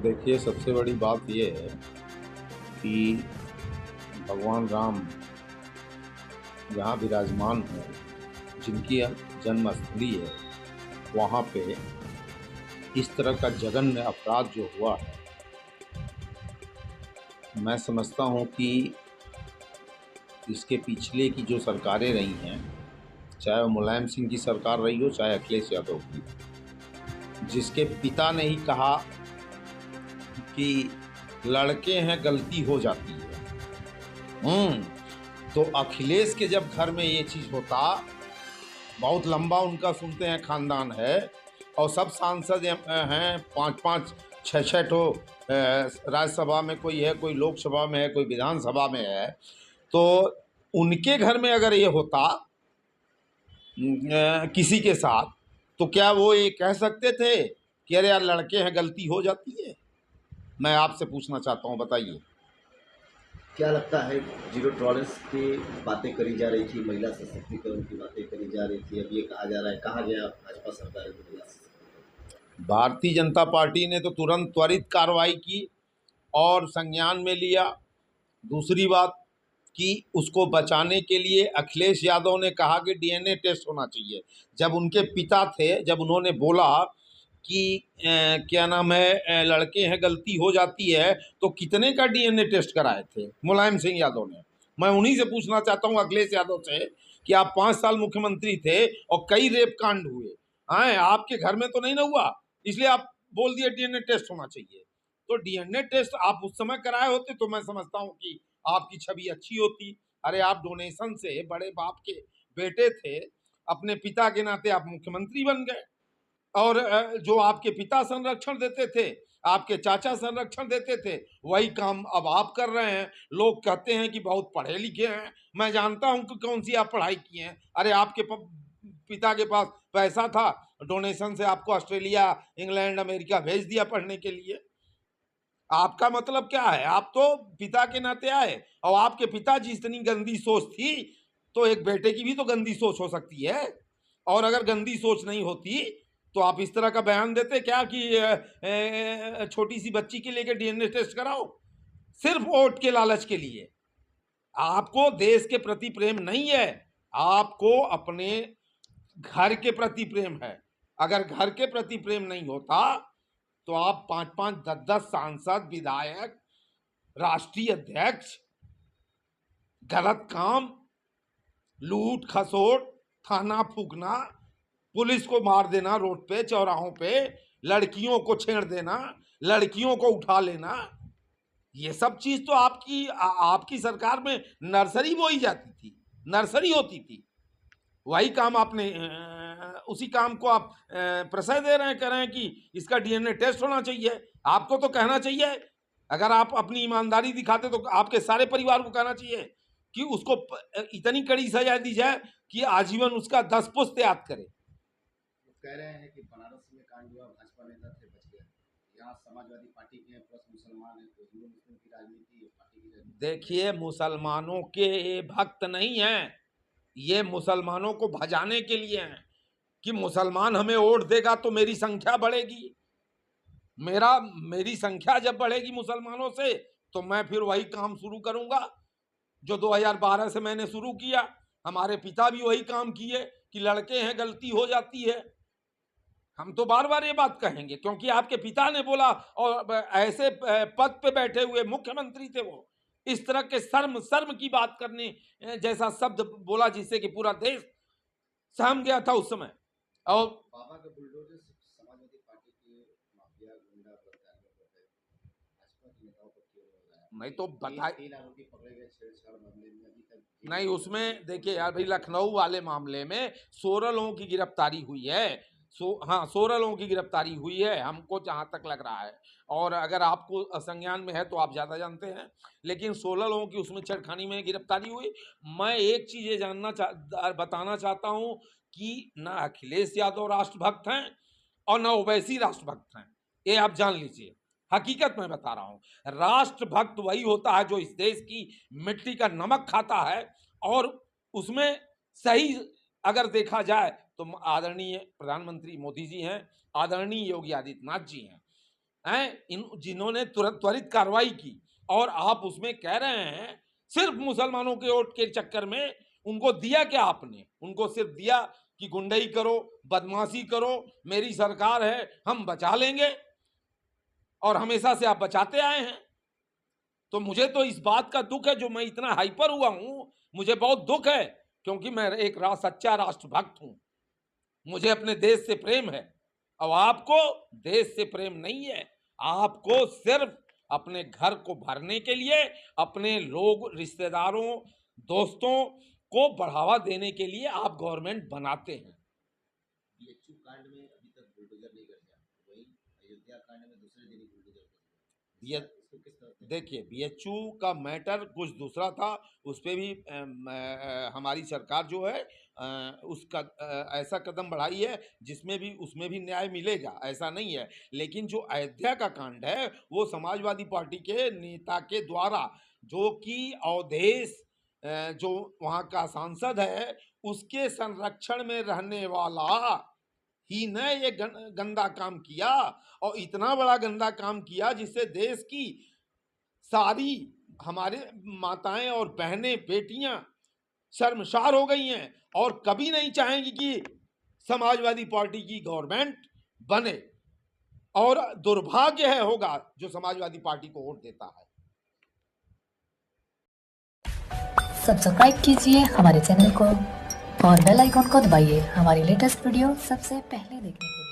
देखिए, सबसे बड़ी बात ये है कि भगवान राम जहाँ विराजमान हैं, जिनकी जन्मस्थली है, वहाँ पे इस तरह का जघन्य अपराध जो हुआ है, मैं समझता हूँ कि इसके पिछले की जो सरकारें रही हैं, चाहे वो मुलायम सिंह की सरकार रही हो, चाहे अखिलेश यादव की, जिसके पिता ने ही कहा कि लड़के हैं, गलती हो जाती है। तो अखिलेश के जब घर में ये चीज़ होता, बहुत लंबा उनका सुनते हैं खानदान है, और सब सांसद हैं, 5-5 6-6 ठो राज्यसभा में कोई है, कोई लोकसभा में है, कोई विधानसभा में है, तो उनके घर में अगर ये होता किसी के साथ, तो क्या वो ये कह सकते थे कि अरे यार लड़के हैं, गलती हो जाती है? मैं आपसे पूछना चाहता हूँ, बताइए। क्या लगता है, जीरो टॉलरेंस की बातें करी जा रही थी, महिला सशक्तिकरण की बातें करी जा रही थी, अब ये कहा जा रहा है, कहा गया भाजपा सरकार है महिला सशक्तिकरण। भारतीय जनता पार्टी ने तो तुरंत त्वरित कार्रवाई की और संज्ञान में लिया। दूसरी बात कि उसको बचाने के लिए अखिलेश यादव ने कहा कि डीएनए टेस्ट होना चाहिए। जब उनके पिता थे, जब उन्होंने बोला कि क्या नाम है, लड़के हैं, गलती हो जाती है, तो कितने का डीएनए टेस्ट कराए थे मुलायम सिंह यादव ने? मैं उन्हीं से पूछना चाहता हूँ, अखिलेश यादव से, कि आप 5 साल मुख्यमंत्री थे और कई रेप कांड हुए, आए आपके घर में तो नहीं ना हुआ, इसलिए आप बोल दिए डीएनए टेस्ट होना चाहिए। तो डीएनए टेस्ट आप उस समय कराए होते तो मैं समझता हूँ कि आपकी छवि अच्छी होती। अरे आप डोनेशन से बड़े बाप के बेटे थे, अपने पिता के नाते आप मुख्यमंत्री बन गए, और जो आपके पिता संरक्षण देते थे, आपके चाचा संरक्षण देते थे, वही काम अब आप कर रहे हैं। लोग कहते हैं कि बहुत पढ़े लिखे हैं, मैं जानता हूं कि कौन सी आप पढ़ाई किए हैं। अरे आपके पिता के पास पैसा था, डोनेशन से आपको ऑस्ट्रेलिया, इंग्लैंड, अमेरिका भेज दिया पढ़ने के लिए। आपका मतलब क्या है? आप तो पिता के नाते आए, और आपके पिताजी इतनी गंदी सोच थी, तो एक बेटे की भी तो गंदी सोच हो सकती है। और अगर गंदी सोच नहीं होती तो आप इस तरह का बयान देते क्या कि छोटी सी बच्ची के लेके डीएनए टेस्ट कराओ, सिर्फ वोट के लालच के लिए? आपको देश के प्रति प्रेम नहीं है, आपको अपने घर के प्रति प्रेम है। अगर घर के प्रति प्रेम नहीं होता तो आप 5-5 10-10 सांसद, विधायक, राष्ट्रीय अध्यक्ष, गलत काम, लूट खसोट, थाना फूकना, पुलिस को मार देना रोड पे, चौराहों पे, लड़कियों को छेड़ देना, लड़कियों को उठा लेना, ये सब चीज तो आपकी सरकार में नर्सरी बोई जाती थी, नर्सरी होती थी। वही काम आपने उसी काम को आप प्रश्रय दे रहे हैं, कह रहे हैं कि इसका डीएनए टेस्ट होना चाहिए। आपको तो कहना चाहिए, अगर आप अपनी ईमानदारी दिखाते तो आपके सारे परिवार को कहना चाहिए कि उसको इतनी कड़ी सजा दी जाए कि आजीवन उसका 10 पुश्त याद करे। वो कह रहे हैं कि बनारस में कांड हुआ, भाजपा नेता थे, बच गए। यहाँ समाजवादी पार्टी के हैं, प्लस मुसलमान है, तो हिंदू मुस्लिम की राजनीति, पार्टी की राजनीति। देखिए, मुसलमानों के भक्त नहीं हैं, ये मुसलमानों को भजाने के लिए हैं कि मुसलमान हमें वोट देगा तो मेरी संख्या बढ़ेगी। मेरी संख्या जब बढ़ेगी मुसलमानों से, तो मैं फिर वही काम शुरू करूंगा जो 2012 से मैंने शुरू किया। हमारे पिता भी वही काम किए कि लड़के हैं, गलती हो जाती है। हम तो बार बार ये बात कहेंगे क्योंकि आपके पिता ने बोला, और ऐसे पद पे बैठे हुए मुख्यमंत्री थे वो, इस तरह के शर्म की बात करने जैसा शब्द बोला जिससे कि पूरा देश सहम गया था उस समय। और बाबा के बुलडोजर से समाजवादी पार्टी के माफिया गुंडा भाजपा के नेताओं को क्यों लगाया? नहीं तो बताइए। 3 आरोपी पकड़े गए छेड़छाड़ मामले में, अभी तक नहीं, उसमें देखिए यार भाई, लखनऊ वाले मामले में 16 लोगों की गिरफ्तारी हुई है। हाँ, 16 लोगों की गिरफ्तारी हुई है, हमको जहाँ तक लग रहा है, और अगर आपको असंज्ञान में है तो आप ज़्यादा जानते हैं, लेकिन 16 लोगों की उसमें छेड़खानी में गिरफ्तारी हुई। मैं एक चीज़ ये बताना चाहता हूँ कि ना अखिलेश यादव राष्ट्रभक्त हैं और ना ओवैसी राष्ट्रभक्त हैं, ये आप जान लीजिए। हकीकत में बता रहा हूं, राष्ट्रभक्त वही होता है जो इस देश की मिट्टी का नमक खाता है, और उसमें सही अगर देखा जाए तो आदरणीय प्रधानमंत्री मोदी जी हैं, आदरणीय योगी आदित्यनाथ जी हैं। हैं, इन जिन्होंने तुरंत त्वरित कार्रवाई की, और आप उसमें कह रहे हैं सिर्फ मुसलमानों के वोट के चक्कर में उनको दिया क्या आपने? उनको सिर्फ दिया कि गुंडई करो, बदमाशी करो, मेरी सरकार है, हम बचा लेंगे, और हमेशा से आप बचाते आए हैं। तो मुझे तो इस बात का दुख है, जो मैं इतना हाइपर हुआ हूं, मुझे बहुत दुख है, क्योंकि मैं एक सच्चा राष्ट्रभक्त हूं, मुझे अपने देश से प्रेम है। अब आपको देश से प्रेम नहीं है, आपको सिर्फ अपने घर को भरने के लिए, अपने लोग, रिश्तेदारों, दोस्तों को बढ़ावा देने के लिए आप गवर्नमेंट बनाते हैं। बीएचयू कांड में अभी तक बुलडोजर नहीं कर दिया, वही अयोध्या कांड में दूसरे दिन ही बुलडोजर कर दिया। इसको किस तरह से देखिए, बीएचयू का मैटर कुछ दूसरा था, उस पे भी हमारी सरकार जो है उसका ऐसा कदम बढ़ाई है जिसमें भी, उसमें भी न्याय मिलेगा, ऐसा नहीं है। लेकिन जो अयोध्या का कांड है, वो समाजवादी पार्टी के नेता के द्वारा, जो कि अवधेश जो वहाँ का सांसद है, उसके संरक्षण में रहने वाला ही ने ये गंदा काम किया, और इतना बड़ा गंदा काम किया जिससे देश की सारी हमारे माताएं और बहनें, बेटियां शर्मसार हो गई हैं, और कभी नहीं चाहेंगी कि समाजवादी पार्टी की गवर्नमेंट बने, और दुर्भाग्य है होगा जो समाजवादी पार्टी को वोट देता है। सब्सक्राइब कीजिए हमारे चैनल को और बेल आइकॉन को दबाइए हमारी लेटेस्ट वीडियो सबसे पहले देखने के लिए।